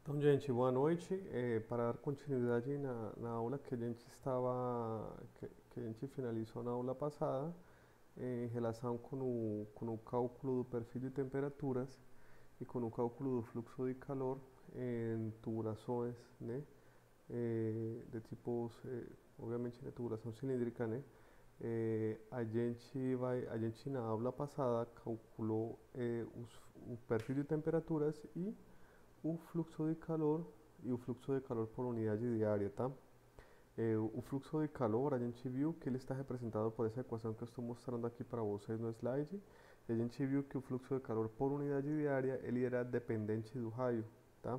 Então, gente, boa noite. Para dar continuidade na aula que a gente que a gente finalizou na aula passada, em relação com o cálculo do perfil de temperaturas e com o cálculo do fluxo de calor em tubulações, né? De tipos, obviamente, de tubulação cilíndrica, né? A gente na aula passada calculou o perfil de temperaturas e o fluxo de calor e o fluxo de calor por unidade diária, tá? O fluxo de calor, a gente viu que ele está representado por essa equação que eu estou mostrando aqui para vocês no slide. E a gente viu que o fluxo de calor por unidade diária, ele era dependente do raio, tá?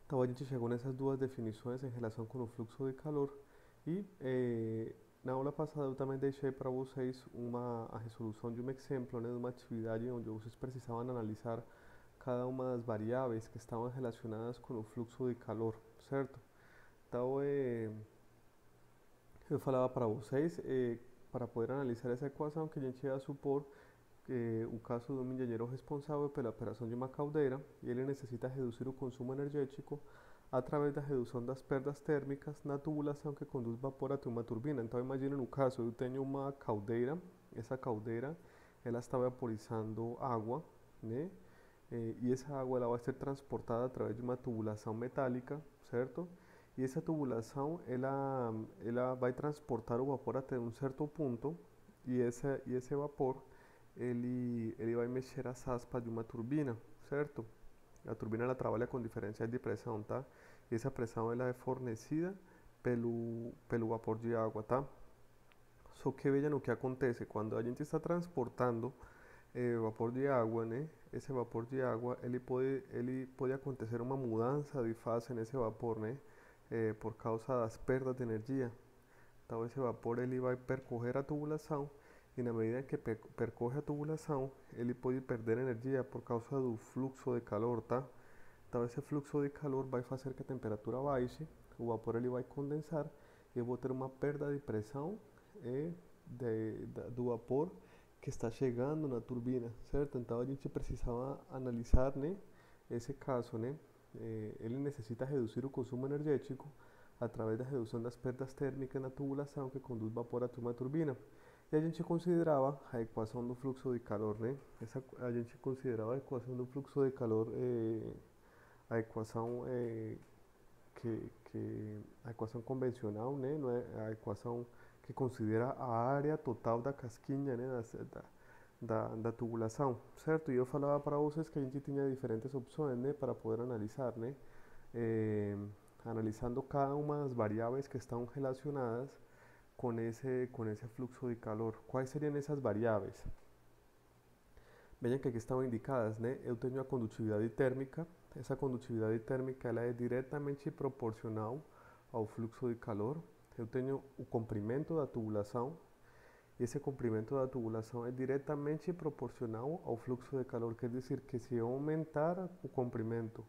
Então a gente chegou nessas duas definições em relação com o fluxo de calor. E na aula passada eu também deixei para vocês a resolução de um exemplo, né, de uma atividade onde vocês precisavam analisar cada uma das variáveis que estavam relacionadas com o fluxo de calor, certo? Então, eu falava para vocês, para poder analisar essa equação, que a gente ia supor que o caso de um engenheiro responsável pela operação de uma caldeira e ele necessita reduzir o consumo energético através da redução das perdas térmicas na tubulação que conduz vapor até uma turbina. Então, imagine no caso, eu tenho uma caldeira, essa caldeira ela está vaporizando água, né? E essa água ela vai ser transportada a través de uma tubulação metálica, certo? E essa tubulação ela vai transportar o vapor até um certo ponto e esse vapor ele vai mexer as aspas de uma turbina, certo? A turbina ela trabalha com diferenciais de pressão, tá? E essa pressão ela é fornecida pelo vapor de água, tá? Só que vejam o que acontece quando a gente está transportando vapor de água, né? Esse vapor de água, ele pode acontecer uma mudança de fase nesse vapor, né? Por causa das perdas de energia. Então esse vapor ele vai percorrer a tubulação e na medida que percorre a tubulação, ele pode perder energia por causa do fluxo de calor, tá? Então esse fluxo de calor vai fazer que a temperatura baixe, o vapor ele vai condensar e eu vou ter uma perda de pressão do vapor que está chegando na turbina, certo? Então a gente precisava analisar, né, esse caso, né? Ele necessita reduzir o consumo energético através da redução das perdas térmicas na tubulação que conduz vapor até uma turbina. E a gente considerava a equação do fluxo de calor, né? A gente considerava a equação do fluxo de calor, a equação a equação convencional, né? Não é a equação que considera a área total da casquinha, né? Da tubulação, certo? E eu falava para vocês que a gente tinha diferentes opções, né? Para poder analisar, né? Eh, Analisando cada uma das variáveis que estão relacionadas com esse fluxo de calor. Quais seriam essas variáveis? Vejam que aqui estão indicadas, né? Eu tenho a condutividade térmica. Essa condutividade térmica ela é diretamente proporcional ao fluxo de calor. Eu tenho o comprimento da tubulação. E esse comprimento da tubulação é diretamente proporcional ao fluxo de calor. Quer dizer que se eu aumentar o comprimento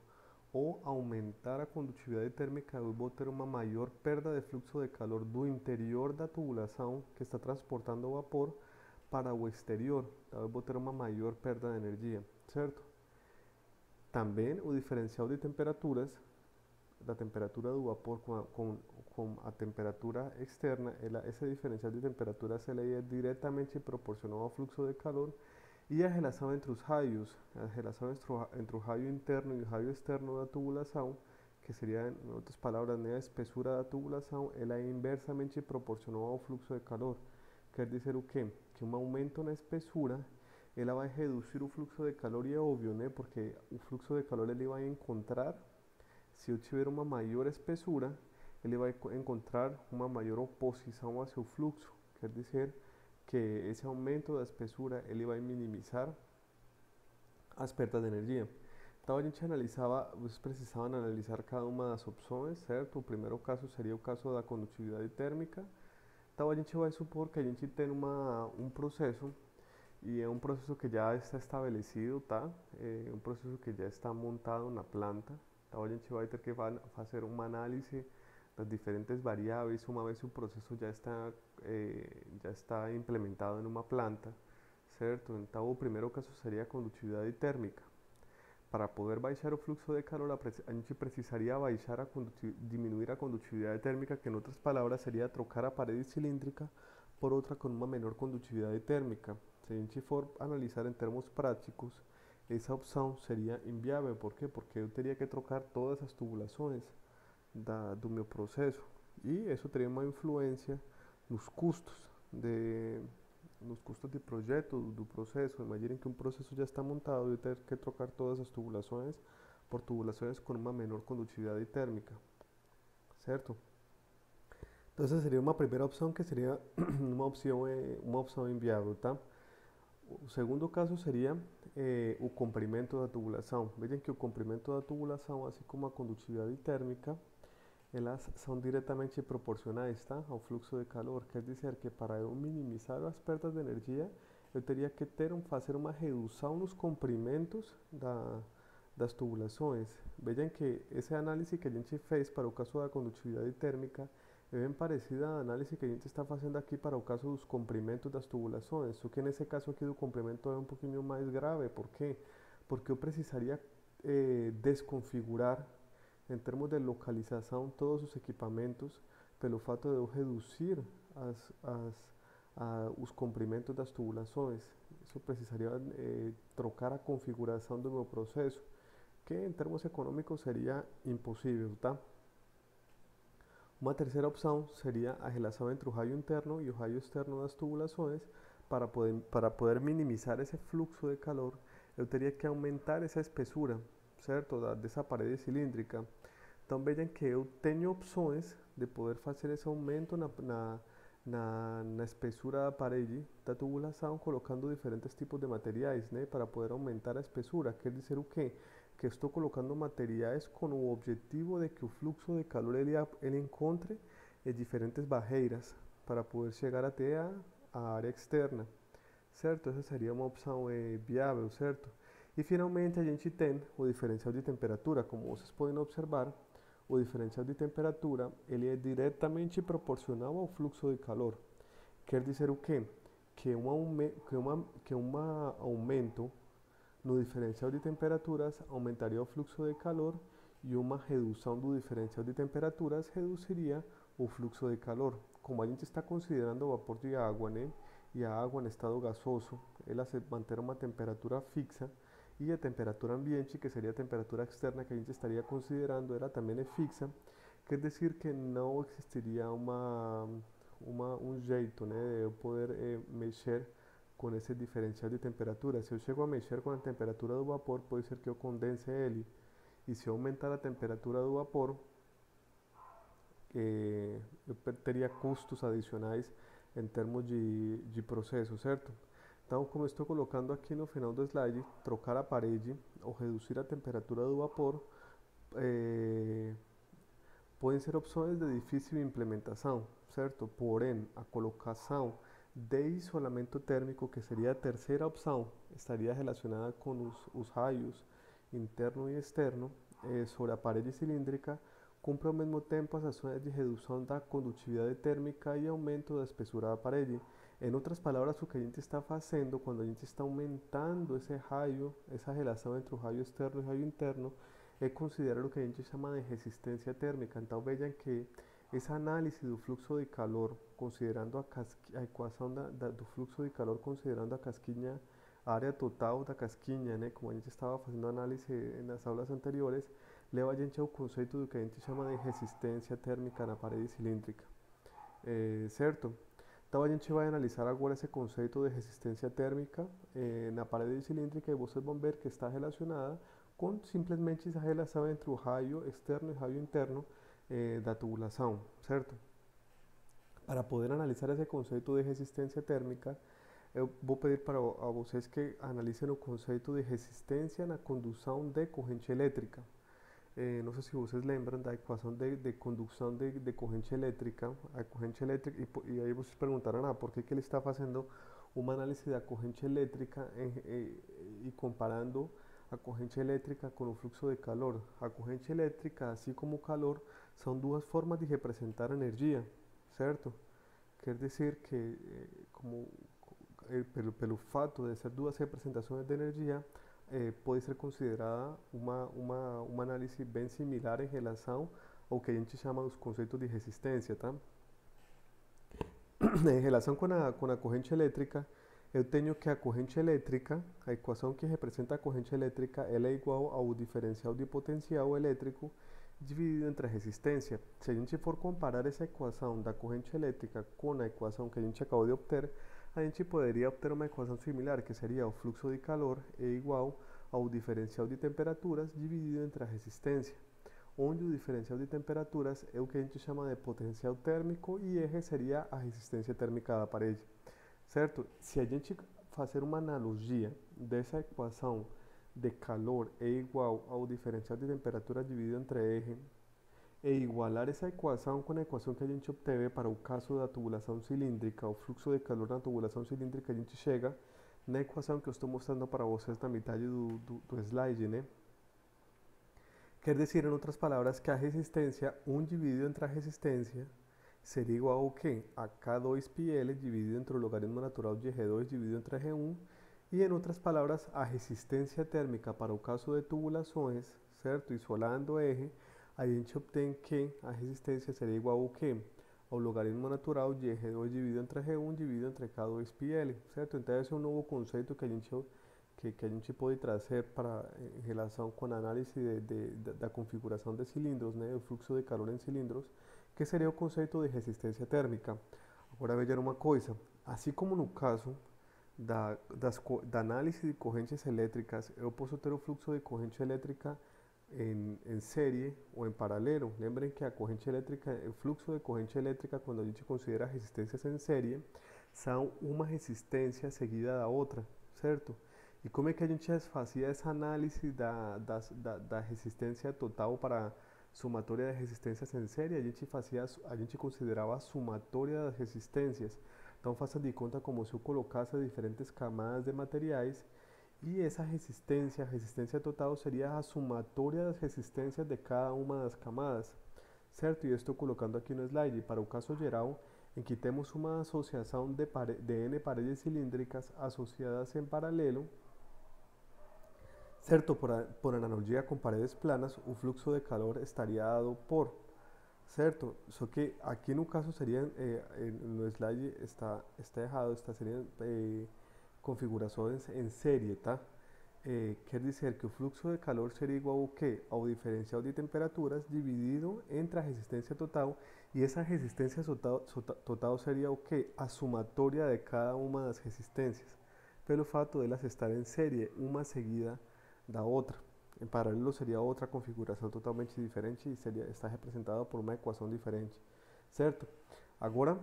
ou aumentar a condutividade térmica, eu vou ter uma maior perda de fluxo de calor do interior da tubulação que está transportando o vapor para o exterior. Então eu vou ter uma maior perda de energia, certo? Também o diferencial de temperaturas, da temperatura do vapor com a temperatura externa, esse diferencial de temperaturas ele é diretamente proporcional ao fluxo de calor e a relação entre os raios, a relação entre o raio interno e o raio externo da tubulação, que seria, em outras palavras, né, a espessura da tubulação, ela é inversamente proporcional ao fluxo de calor. Quer dizer o quê? Que um aumento na espessura, ela vai reduzir o fluxo de calor e é óbvio, né? Porque o fluxo de calor ele vai encontrar, se eu tiver uma maior espessura, ele vai encontrar uma maior oposição ao seu fluxo. Quer dizer que esse aumento da espessura ele vai minimizar as perdas de energia. Então a gente analisava, vocês precisavam analisar cada uma das opções, certo? O primeiro caso seria o caso da condutividade térmica. Então a gente vai supor que a gente tem um processo e é um processo que já está estabelecido, tá? É um processo que já está montado na planta. Então a gente vai ter que fazer uma análise das diferentes variáveis uma vez o processo já está implementado em uma planta, certo? Então o primeiro caso seria a condutividade térmica. Para poder baixar o fluxo de calor, a gente precisaria baixar diminuir a condutividade térmica, que em outras palavras seria trocar a parede cilíndrica por outra com uma menor condutividade térmica. Se a gente for analisar em termos práticos, essa opção seria inviável. Por quê? Porque eu teria que trocar todas as tubulações do meu processo, e isso teria uma influência nos custos de nos custos de projeto do processo. Imaginem que um processo já está montado e eu ter que trocar todas as tubulações por tubulações com uma menor condutividade térmica, certo? Então essa seria uma primeira opção, que seria uma opção inviável, tá? O segundo caso seria o comprimento da tubulação. Vejam que o comprimento da tubulação, assim como a condutividade térmica, elas são diretamente proporcionais, tá, ao fluxo de calor. Quer dizer que para eu minimizar as perdas de energia, eu teria que fazer uma redução nos comprimentos das tubulações. Vejam que essa análise que a gente fez para o caso da condutividade térmica é bem parecida à análise que a gente está fazendo aqui para o caso dos comprimentos das tubulações, só que nesse caso aqui do comprimento é um pouquinho mais grave. Por quê? Porque eu precisaria desconfigurar em termos de localização todos os equipamentos, pelo fato de eu reduzir os comprimentos das tubulações. Isso precisaria trocar a configuração do meu processo, que em termos econômicos seria impossível, tá? Uma terceira opção seria a relação entre o raio interno e o raio externo das tubulações. Para poder minimizar esse fluxo de calor, eu teria que aumentar essa espessura, certo, dessa parede cilíndrica. Então vejam que eu tenho opções de poder fazer esse aumento na espessura da parede da tubulação, colocando diferentes tipos de materiais, né, para poder aumentar a espessura. Quer dizer o quê? Que estou colocando materiais com o objetivo de que o fluxo de calor ele encontre diferentes barreiras para poder chegar até a área externa, certo? Essa seria uma opção viável, certo? E finalmente a gente tem o diferencial de temperatura. Como vocês podem observar, o diferencial de temperatura ele é diretamente proporcional ao fluxo de calor. Quer dizer o quê? Que um aumento no diferencial de temperaturas aumentaria o fluxo de calor, e uma redução do diferencial de temperaturas reduziria o fluxo de calor. Como a gente está considerando o vapor de água, né, e a água em estado gasoso, ela se mantém uma temperatura fixa, e a temperatura ambiente, que seria a temperatura externa que a gente estaria considerando, ela também é fixa. Quer dizer que não existiria um jeito, né, de eu poder mexer com esse diferencial de temperatura. Se eu chego a mexer com a temperatura do vapor, pode ser que eu condense ele. E se eu aumentar a temperatura do vapor, eu teria custos adicionais em termos de processo, certo? Então, como estou colocando aqui no final do slide, trocar a parede ou reduzir a temperatura do vapor podem ser opções de difícil implementação, certo? Porém, a colocação de isolamento térmico, que seria a terceira opção, estaria relacionada com os raios interno e externo sobre a parede cilíndrica, cumpre ao mesmo tempo as ações de redução da condutividade térmica e aumento da espessura da parede. Em outras palavras, o que a gente está fazendo quando a gente está aumentando esse raio, essa relação entre o raio externo e o raio interno, é considerar o que a gente chama de resistência térmica. Então vejam que essa análise do fluxo de calor, considerando a equação do fluxo de calor, considerando a casquinha, a área total da casquinha, né, como a gente estava fazendo análise nas aulas anteriores, leva a gente ao conceito do que a gente chama de resistência térmica na parede cilíndrica, certo? Então a gente vai analisar agora esse conceito de resistência térmica na parede cilíndrica, e vocês vão ver que está relacionada com simplesmente essa relação entre o raio externo e o raio interno da tubulação, certo? Para poder analisar esse conceito de resistência térmica, eu vou pedir a vocês que analisem o conceito de resistência na condução de corrente elétrica. Não sei se vocês lembram da equação de condução de corrente elétrica. A corrente elétrica, e aí vocês perguntarão, por que ele está fazendo uma análise da corrente elétrica e comparando a corrente elétrica com o fluxo de calor? A corrente elétrica, assim como o calor, são duas formas de representar energia, certo? Quer dizer que, pelo fato de ser duas representações de energia, pode ser considerada uma análise bem similar em relação ao que a gente chama dos conceitos de resistência, tá? Em relação com a corrente elétrica, eu tenho que a corrente elétrica, a equação que representa a corrente elétrica, ela é igual ao diferencial de potencial elétrico dividido entre a resistência. Se a gente for comparar essa equação da corrente elétrica com a equação que a gente acabou de obter, a gente poderia obter uma equação similar, que seria o fluxo de calor é igual ao diferencial de temperaturas dividido entre a resistência, onde o diferencial de temperaturas é o que a gente chama de potencial térmico e R seria a resistência térmica da parede, certo? Se a gente fazer uma analogia dessa equação de calor é igual ao diferencial de temperatura dividido entre R e igualar essa equação com a equação que a gente obteve para o caso da tubulação cilíndrica, o fluxo de calor na tubulação cilíndrica, a gente chega na equação que eu estou mostrando para vocês na metade do slide, né? Quer dizer, em outras palavras, que a resistência 1 dividido entre a resistência seria igual ao que? A K2πL dividido entre o logaritmo natural de G2 dividido entre G1. E em outras palavras, a resistência térmica para o caso de tubulações, certo? Isolando R, a gente obtém que a resistência seria igual ao que? Ao logaritmo natural de G2 dividido entre G1 dividido entre K2πL, certo? Então esse é um novo conceito que a gente pode trazer em relação com a análise da configuração de cilindros, né? O fluxo de calor em cilindros, que seria o conceito de resistência térmica. Agora vejam uma coisa, assim como no caso da análise de correntes elétricas, eu posso ter o fluxo de corrente elétrica em série ou em paralelo. Lembrem que a corrente elétrica, o fluxo de corrente elétrica, quando a gente considera resistências em série, são uma resistência seguida da outra, certo? E como é que a gente fazia essa análise da resistência total para somatória de resistências em série? A gente considerava a somatória das resistências. Então faça de conta como se eu colocasse diferentes camadas de materiais e essa resistência, a resistência total seria a somatória das resistências de cada uma das camadas, certo? E eu estou colocando aqui no slide para o caso geral em que temos uma associação de N paredes cilíndricas associadas em paralelo, certo? Por analogia com paredes planas, o fluxo de calor estaria dado por, certo? Só que aqui no caso serían, no slide está errado, serían configurações em série, tá? Quer dizer que o fluxo de calor seria igual ao que? Ao diferencial de temperaturas dividido entre a resistência total, e essa resistência total seria o que? A somatória de cada uma das resistências, pelo fato de elas estarem em série, uma seguida da outra. Em paralelo seria outra configuração totalmente diferente e está representada por uma equação diferente, certo? Agora,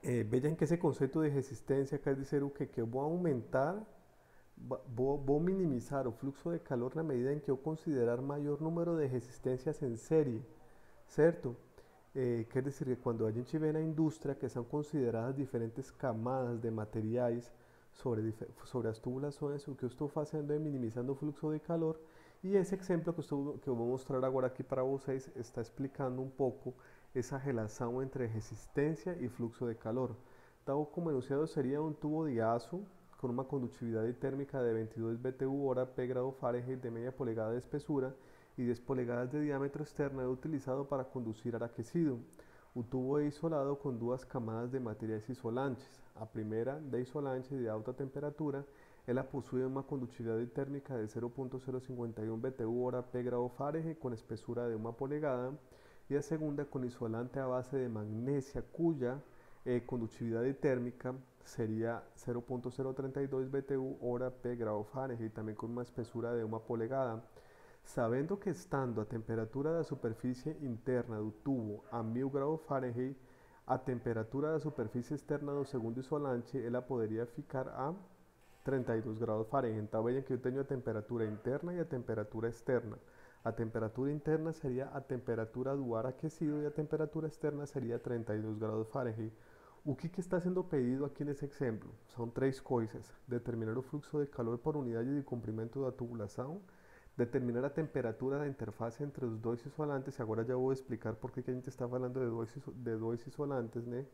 vejam que esse conceito de resistência quer dizer o que? Que eu vou aumentar, vou minimizar o fluxo de calor na medida em que eu considerar maior número de resistências em série, certo? Quer dizer que quando a gente vê na indústria que são consideradas diferentes camadas de materiais sobre as tubulações, o que eu estou fazendo é minimizando o fluxo de calor, e esse exemplo que eu vou mostrar agora aqui para vocês está explicando um pouco essa relação entre resistência e fluxo de calor. Tal como enunciado, seria um tubo de aço com uma condutividade térmica de 22 BTU hora P grado Fahrenheit de media polegada de espessura e 10 polegadas de diâmetro externo é utilizado para conducir ar aquecido. O tubo é isolado com duas camadas de materiais isolantes. A primeira, de isolante de alta temperatura, ela possui uma condutividade térmica de 0.051 BTU hora P grado Fahrenheit com espessura de 1 polegada, e a segunda com isolante a base de magnesia, cuya condutividade térmica seria 0.032 BTU hora P grado Fahrenheit, também com uma espessura de 1 polegada. Sabendo que estando a temperatura da superfície interna do tubo a 1000 graus Fahrenheit, a temperatura da superfície externa do segundo isolante ela poderia ficar a 32 graus Fahrenheit. Então vejam que eu tenho a temperatura interna e a temperatura externa. A temperatura interna seria a temperatura do ar aquecido e a temperatura externa seria 32 graus Fahrenheit. O que está sendo pedido aqui nesse exemplo? São três coisas: determinar o fluxo de calor por unidade de comprimento da tubulação, determinar a temperatura da interface entre os dois isolantes, e agora já vou explicar por que a gente está falando de dois isolantes, né?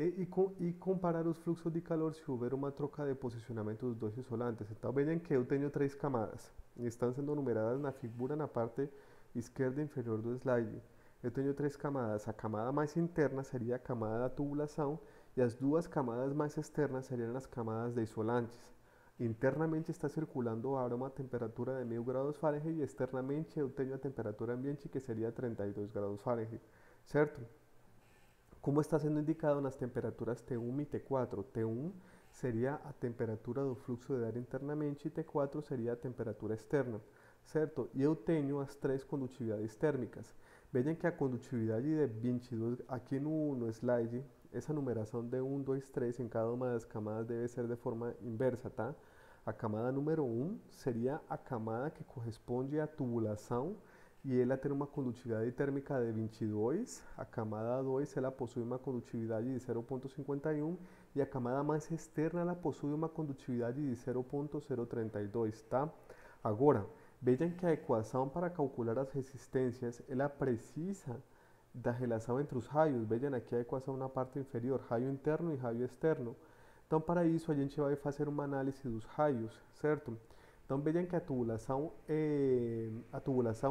E comparar os fluxos de calor se houver uma troca de posicionamento dos dois isolantes. Então vejam que eu tenho três camadas e estão sendo numeradas na figura na parte esquerda inferior do slide. Eu tenho três camadas. A camada mais interna seria a camada da tubulação e as duas camadas mais externas seriam as camadas de isolantes. Internamente está circulando ahora uma temperatura de 1000 graus Fahrenheit e externamente eu tenho a temperatura ambiente que seria 32 graus Fahrenheit, certo? Como está sendo indicado nas temperaturas T1 e T4. T1 seria a temperatura do fluxo de ar internamente e T4 seria a temperatura externa, certo? E eu tenho as três condutividades térmicas. Vejam que a condutividade de 22, aqui no slide, essa numeração de 1, 2, 3 em cada uma das camadas deve ser de forma inversa, tá? A camada número 1 seria a camada que corresponde à tubulação e ela tem uma condutividade térmica de 22, a camada 2 ela possui uma condutividade de 0,51 e a camada mais externa ela possui uma condutividade de 0,032, tá? Agora, vejam que a equação para calcular as resistências, ela precisa da relação entre os raios. Vejam aqui a equação na parte inferior, raio interno e raio externo. Então, para isso, a gente vai fazer uma análise dos raios, certo? Então, vejam que a tubulação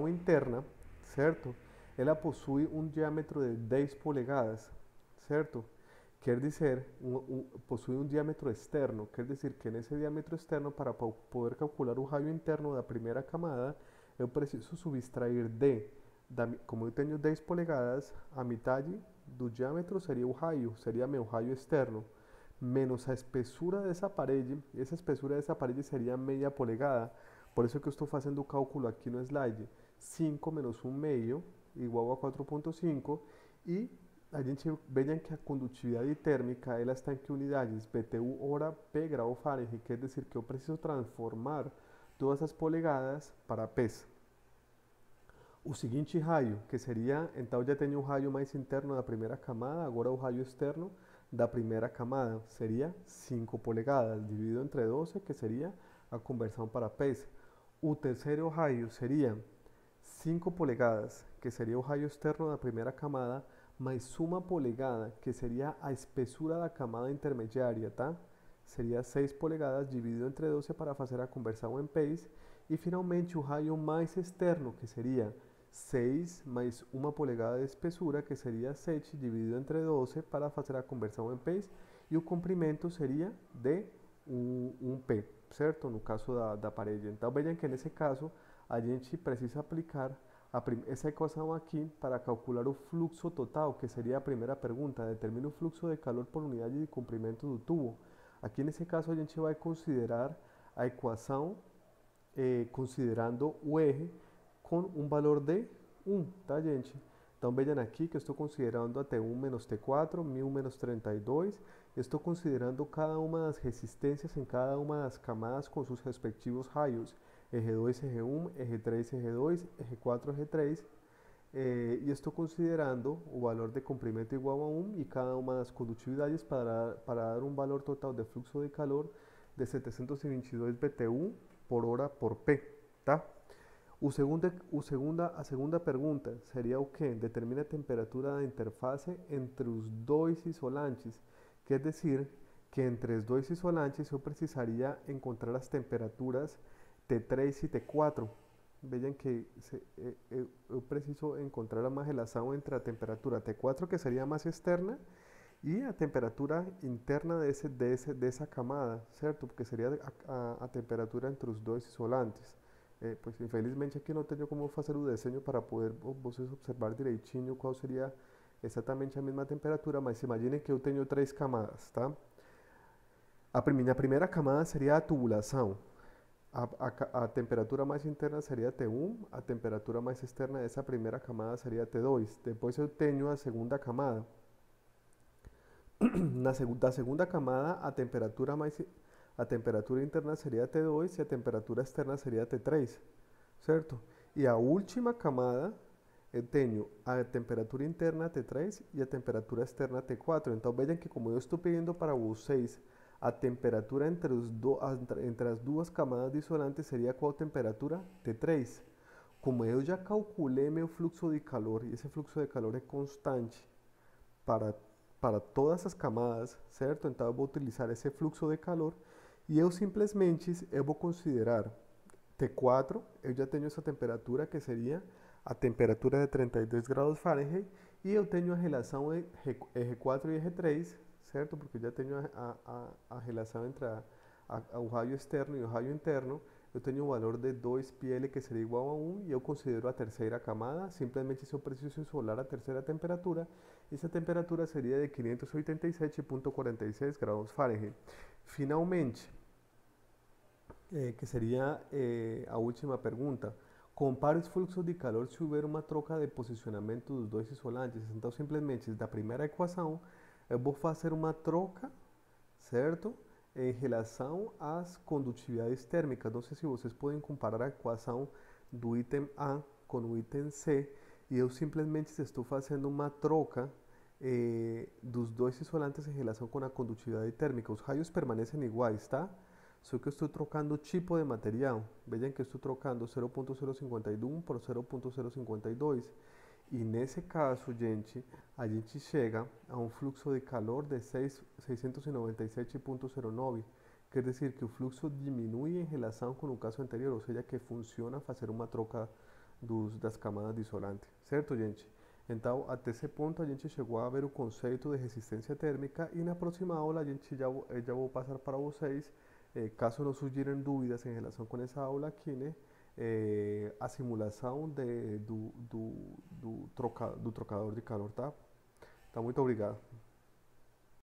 interna, certo? Ela possui um diâmetro de 10 polegadas, certo? Quer dizer, possui um diâmetro externo, quer dizer que nesse diâmetro externo, para poder calcular o raio interno da primeira camada, eu preciso subtrair como eu tenho 10 polegadas, a metade do diâmetro seria o raio, seria meu raio externo, menos a espessura dessa parede, e essa espessura dessa parede seria meia polegada, por isso que eu estou fazendo o cálculo aqui no slide, 5 menos 1 meio, igual a 4,5, e a gente veja que a condutividade térmica, ela está em que unidades? BTU hora P grau Fahrenheit, quer dizer que eu preciso transformar todas as polegadas para P's. O seguinte raio, que seria, então já tenho o raio mais interno da primeira camada, agora o raio externo da primeira camada, seria 5 polegadas, dividido entre 12, que seria a conversão para P's. O terceiro raio seria 5 polegadas, que seria o raio externo da primeira camada, mais uma polegada, que seria a espessura da camada intermediária, tá? Seria 6 polegadas dividido entre 12 para fazer a conversão em P's. E finalmente o raio mais externo, que seria 6 mais uma polegada de espessura, que seria 7 dividido entre 12 para fazer a conversão em P's. E o comprimento seria de 1 P, certo? No caso da parede. Então vejam que nesse caso a gente precisa aplicar essa equação aqui para calcular o fluxo total, que seria a primeira pergunta. Determina o fluxo de calor por unidade de comprimento do tubo. Aqui nesse caso a gente vai considerar a equação considerando o eje com um valor de 1, tá, gente? Então vejam aqui que eu estou considerando a T1 menos T4, 1000 menos 32. Estou considerando cada uma das resistências em cada uma das camadas com seus respectivos raios. Eje 2, eje 1, eje 3, eje 2, eje 4, eje 3. E estou considerando o valor de comprimento igual a 1 e cada uma das condutividades para dar um valor total de fluxo de calor de 722 BTU por hora por P, tá? A segunda pergunta seria o que? Determina a temperatura da interface entre os dois isolantes. Quer dizer que entre os dois isolantes eu precisaria encontrar as temperaturas T3 e T4. Vejam que eu preciso encontrar uma relação entre a temperatura T4, que seria mais externa, e a temperatura interna dessa camada, certo? Porque seria a temperatura entre os dois isolantes. Pues infelizmente aqui não tenho como fazer o desenho para poder vocês observar direitinho qual seria exatamente a mesma temperatura, mas imaginem que eu tenho três camadas, tá? Minha primeira camada seria a tubulação. A temperatura mais interna seria T1, a temperatura mais externa dessa primeira camada seria T2. Depois eu tenho a segunda camada. Da segunda camada, a temperatura interna seria T2 e a temperatura externa seria T3, certo? E a última camada, eu tenho a temperatura interna T3 e a temperatura externa T4. Então vejam que como eu estou pedindo para vocês a temperatura entre as duas camadas de isolante seria qual temperatura? T3. Como eu já calculei meu fluxo de calor, e esse fluxo de calor é constante para para todas as camadas, certo? Então eu vou utilizar esse fluxo de calor e eu simplesmente eu vou considerar T4, eu já tenho essa temperatura que seria a temperatura de 32 graus Fahrenheit e eu tenho a relação EG4 e EG3, certo? Porque eu já tenho a relação entre o raio externo e o raio interno. Eu tenho um valor de 2πL que seria igual a 1 e eu considero a terceira camada. Simplesmente se eu preciso isolar a terceira temperatura, essa temperatura seria de 587,46 graus Fahrenheit. Finalmente, que seria a última pergunta. Compare os fluxos de calor se houver uma troca de posicionamento dos dois isolantes. Então, simplesmente, da primeira equação, eu vou fazer uma troca, certo? Em relação às condutividades térmicas. Não sei se vocês podem comparar a equação do item A com o item C. E eu simplesmente estou fazendo uma troca dos dois isolantes em relação com a condutividade térmica. Os raios permanecem iguais, tá? Só que eu estou trocando o tipo de material. Vejam que eu estou trocando 0.051 por 0.052. E nesse caso, gente, a gente chega a um fluxo de calor de 697,09. Quer dizer que o fluxo diminui em relação com o caso anterior, ou seja, que funciona fazer uma troca das camadas de isolante. Certo, gente? Então, até esse ponto, a gente chegou a ver o conceito de resistência térmica e na próxima aula a gente já vou passar para vocês, caso não surgirem dúvidas em relação com essa aula aqui, né? A simulação do trocador de calor, tá? Então, muito obrigado.